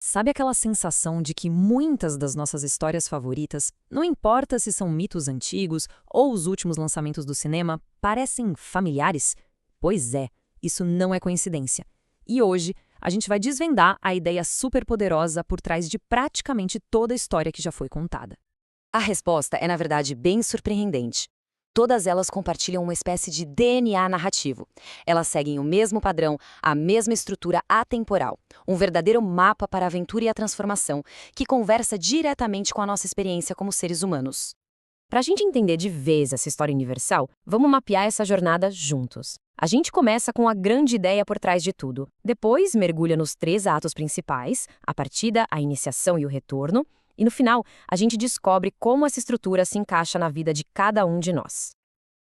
Sabe aquela sensação de que muitas das nossas histórias favoritas, não importa se são mitos antigos ou os últimos lançamentos do cinema, parecem familiares? Pois é, isso não é coincidência. E hoje, a gente vai desvendar a ideia superpoderosa por trás de praticamente toda a história que já foi contada. A resposta é, na verdade, bem surpreendente. Todas elas compartilham uma espécie de DNA narrativo. Elas seguem o mesmo padrão, a mesma estrutura atemporal, um verdadeiro mapa para a aventura e a transformação, que conversa diretamente com a nossa experiência como seres humanos. Para a gente entender de vez essa história universal, vamos mapear essa jornada juntos. A gente começa com a grande ideia por trás de tudo. Depois, mergulha nos 3 atos principais, a partida, a iniciação e o retorno. E no final, a gente descobre como essa estrutura se encaixa na vida de cada um de nós.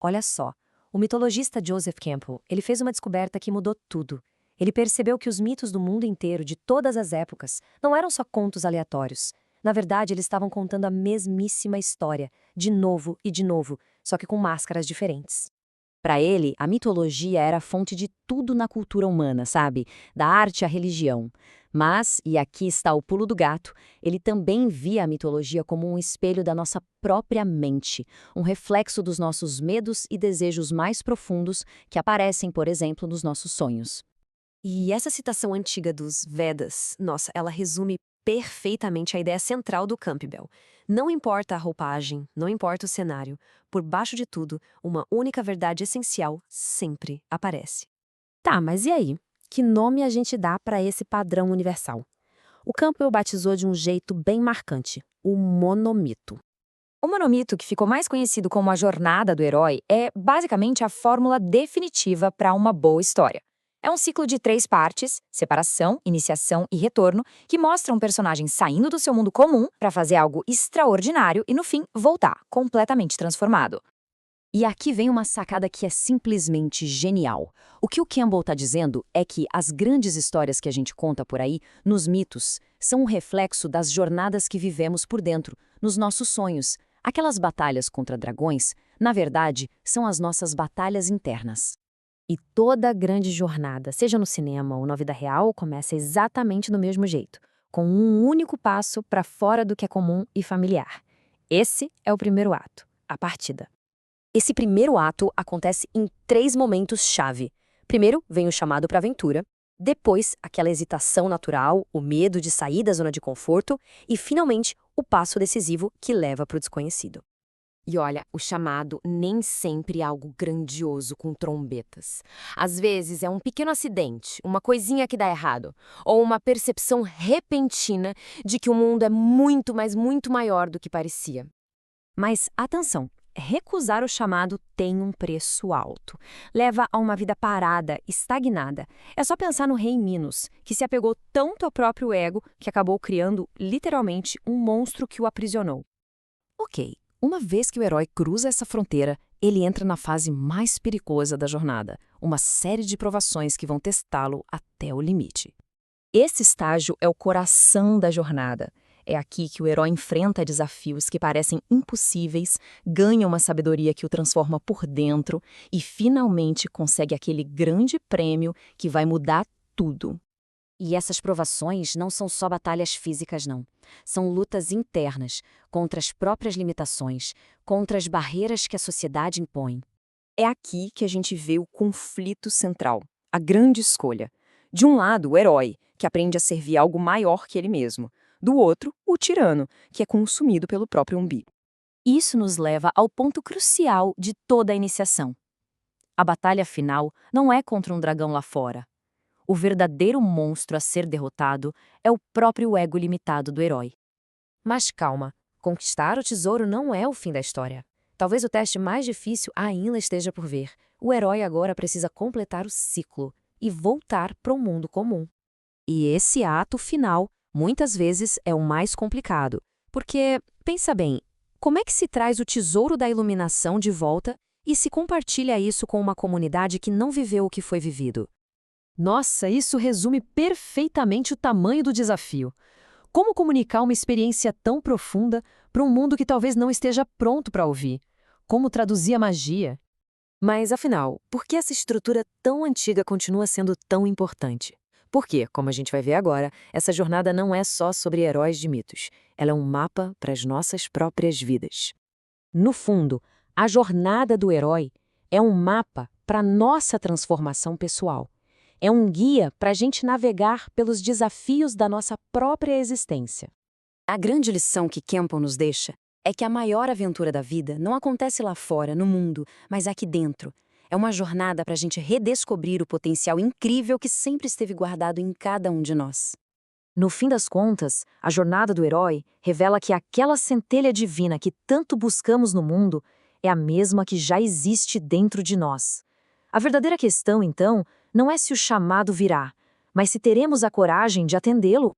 Olha só, o mitologista Joseph Campbell, ele fez uma descoberta que mudou tudo. Ele percebeu que os mitos do mundo inteiro, de todas as épocas, não eram só contos aleatórios. Na verdade, eles estavam contando a mesmíssima história, de novo e de novo, só que com máscaras diferentes. Para ele, a mitologia era a fonte de tudo na cultura humana, sabe? Da arte à religião. Mas, e aqui está o pulo do gato, ele também via a mitologia como um espelho da nossa própria mente, um reflexo dos nossos medos e desejos mais profundos que aparecem, por exemplo, nos nossos sonhos. E essa citação antiga dos Vedas, nossa, ela resume perfeitamente a ideia central do Campbell. Não importa a roupagem, não importa o cenário, por baixo de tudo, uma única verdade essencial sempre aparece. Tá, mas e aí? Que nome a gente dá para esse padrão universal? O Campbell batizou de um jeito bem marcante, o monomito. O monomito, que ficou mais conhecido como a jornada do herói, é basicamente a fórmula definitiva para uma boa história. É um ciclo de 3 partes, separação, iniciação e retorno, que mostra um personagem saindo do seu mundo comum para fazer algo extraordinário e, no fim, voltar, completamente transformado. E aqui vem uma sacada que é simplesmente genial. O que o Campbell está dizendo é que as grandes histórias que a gente conta por aí, nos mitos, são um reflexo das jornadas que vivemos por dentro, nos nossos sonhos. Aquelas batalhas contra dragões, na verdade, são as nossas batalhas internas. E toda grande jornada, seja no cinema ou na vida real, começa exatamente do mesmo jeito, com um único passo para fora do que é comum e familiar. Esse é o primeiro ato, a partida. Esse primeiro ato acontece em 3 momentos-chave. Primeiro, vem o chamado para a aventura. Depois, aquela hesitação natural, o medo de sair da zona de conforto. E, finalmente, o passo decisivo que leva para o desconhecido. E olha, o chamado nem sempre é algo grandioso com trombetas. Às vezes é um pequeno acidente, uma coisinha que dá errado, ou uma percepção repentina de que o mundo é muito, mas muito maior do que parecia. Mas, atenção! Recusar o chamado tem um preço alto. Leva a uma vida parada, estagnada. É só pensar no rei Minos, que se apegou tanto ao próprio ego que acabou criando, literalmente, um monstro que o aprisionou. Ok, uma vez que o herói cruza essa fronteira, ele entra na fase mais perigosa da jornada, uma série de provações que vão testá-lo até o limite. Esse estágio é o coração da jornada. É aqui que o herói enfrenta desafios que parecem impossíveis, ganha uma sabedoria que o transforma por dentro e, finalmente, consegue aquele grande prêmio que vai mudar tudo. E essas provações não são só batalhas físicas, não. São lutas internas, contra as próprias limitações, contra as barreiras que a sociedade impõe. É aqui que a gente vê o conflito central, a grande escolha. De um lado, o herói, que aprende a servir algo maior que ele mesmo. Do outro, o tirano, que é consumido pelo próprio umbigo. Isso nos leva ao ponto crucial de toda a iniciação. A batalha final não é contra um dragão lá fora. O verdadeiro monstro a ser derrotado é o próprio ego limitado do herói. Mas calma, conquistar o tesouro não é o fim da história. Talvez o teste mais difícil ainda esteja por vir. O herói agora precisa completar o ciclo e voltar para o mundo comum. E esse ato final, muitas vezes, é o mais complicado. Porque, pensa bem, como é que se traz o tesouro da iluminação de volta e se compartilha isso com uma comunidade que não viveu o que foi vivido? Nossa, isso resume perfeitamente o tamanho do desafio. Como comunicar uma experiência tão profunda para um mundo que talvez não esteja pronto para ouvir? Como traduzir a magia? Mas, afinal, por que essa estrutura tão antiga continua sendo tão importante? Porque, como a gente vai ver agora, essa jornada não é só sobre heróis de mitos. Ela é um mapa para as nossas próprias vidas. No fundo, a jornada do herói é um mapa para a nossa transformação pessoal. É um guia para a gente navegar pelos desafios da nossa própria existência. A grande lição que Campbell nos deixa é que a maior aventura da vida não acontece lá fora, no mundo, mas aqui dentro. É uma jornada para a gente redescobrir o potencial incrível que sempre esteve guardado em cada um de nós. No fim das contas, a jornada do herói revela que aquela centelha divina que tanto buscamos no mundo é a mesma que já existe dentro de nós. A verdadeira questão, então, não é se o chamado virá, mas se teremos a coragem de atendê-lo.